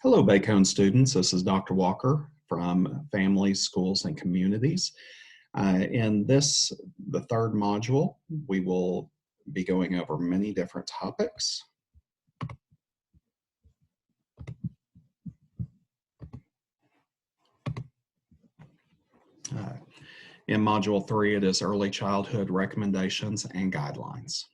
Hello, Bacone students. This is Dr. Walker from Families, Schools, and Communities. In the third module, we will be going over many different topics. In Module 3, it is Early Childhood Recommendations and Guidelines.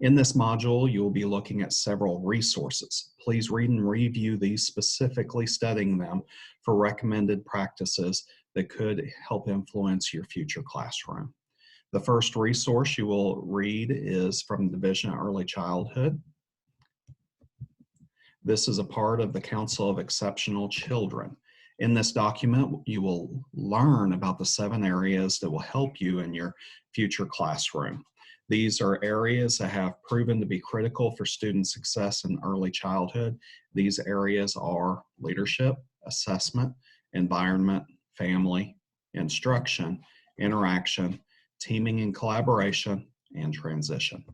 In this module, you will be looking at several resources. Please read and review these, specifically studying them for recommended practices that could help influence your future classroom. The first resource you will read is from the Division of Early Childhood. This is a part of the Council of Exceptional Children. In this document, you will learn about the 7 areas that will help you in your future classroom. These are areas that have proven to be critical for student success in early childhood. These areas are leadership, assessment, environment, family, instruction, interaction, teaming and collaboration, and transition.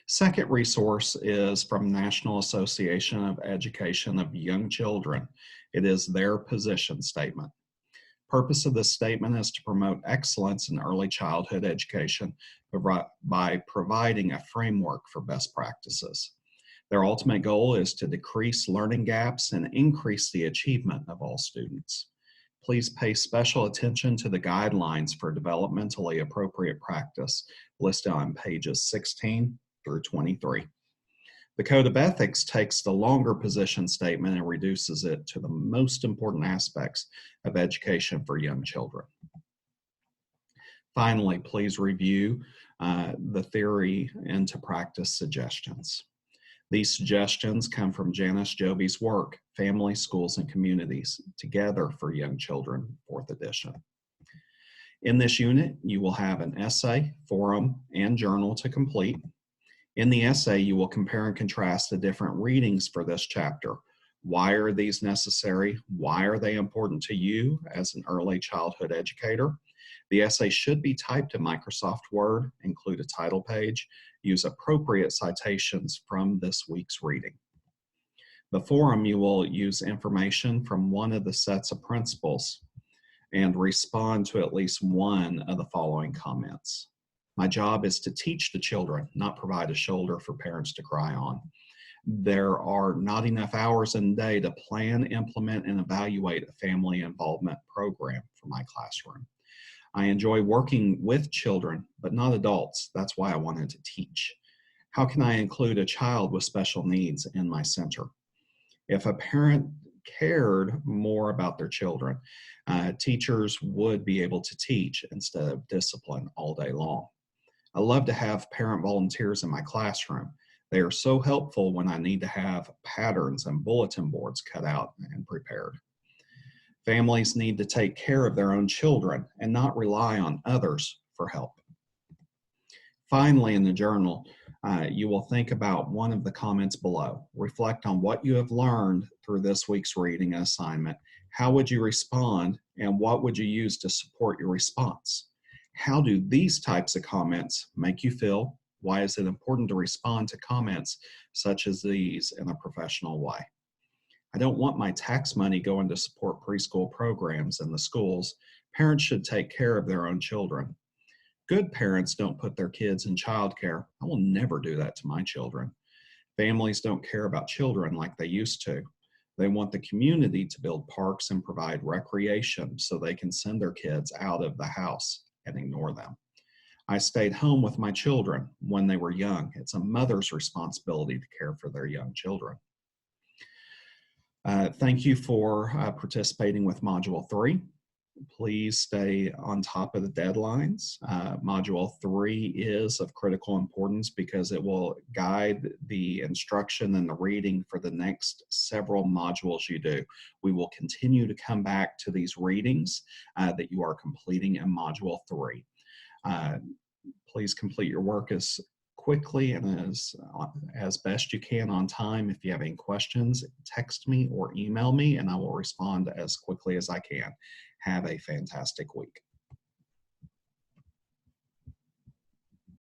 Second resource is from National Association of Education of Young Children. It is their position statement. Purpose of this statement is to promote excellence in early childhood education by providing a framework for best practices. Their ultimate goal is to decrease learning gaps and increase the achievement of all students. Please pay special attention to the guidelines for developmentally appropriate practice listed on pages 16 through 23. The Code of Ethics takes the longer position statement and reduces it to the most important aspects of education for young children. Finally, please review the theory into practice suggestions. These suggestions come from Janice Joby's work, Families, Schools, and Communities, Together for Young Children, 4th edition. In this unit, you will have an essay, forum, and journal to complete. In the essay, you will compare and contrast the different readings for this chapter. Why are these necessary? Why are they important to you as an early childhood educator? The essay should be typed in Microsoft Word, include a title page, use appropriate citations from this week's reading. The forum, you will use information from one of the sets of principles and respond to at least one of the following comments. My job is to teach the children, not provide a shoulder for parents to cry on. There are not enough hours in the day to plan, implement, and evaluate a family involvement program for my classroom. I enjoy working with children, but not adults. That's why I wanted to teach. How can I include a child with special needs in my center? If a parent cared more about their children, teachers would be able to teach instead of discipline all day long. I love to have parent volunteers in my classroom. They are so helpful when I need to have patterns and bulletin boards cut out and prepared. Families need to take care of their own children and not rely on others for help. Finally, in the journal, you will think about one of the comments below. Reflect on what you have learned through this week's reading and assignment. How would you respond, and what would you use to support your response? How do these types of comments make you feel? Why is it important to respond to comments such as these in a professional way? I don't want my tax money going to support preschool programs in the schools. Parents should take care of their own children. Good parents don't put their kids in childcare. I will never do that to my children. Families don't care about children like they used to. They want the community to build parks and provide recreation so they can send their kids out of the house and ignore them. I stayed home with my children when they were young. It's a mother's responsibility to care for their young children. Thank you for participating with Module 3. Please stay on top of the deadlines. Module 3 is of critical importance because it will guide the instruction and the reading for the next several modules you do. We will continue to come back to these readings that you are completing in Module 3. Please complete your work as quickly and as best you can on time. If you have any questions, text me or email me and I will respond as quickly as I can. Have a fantastic week.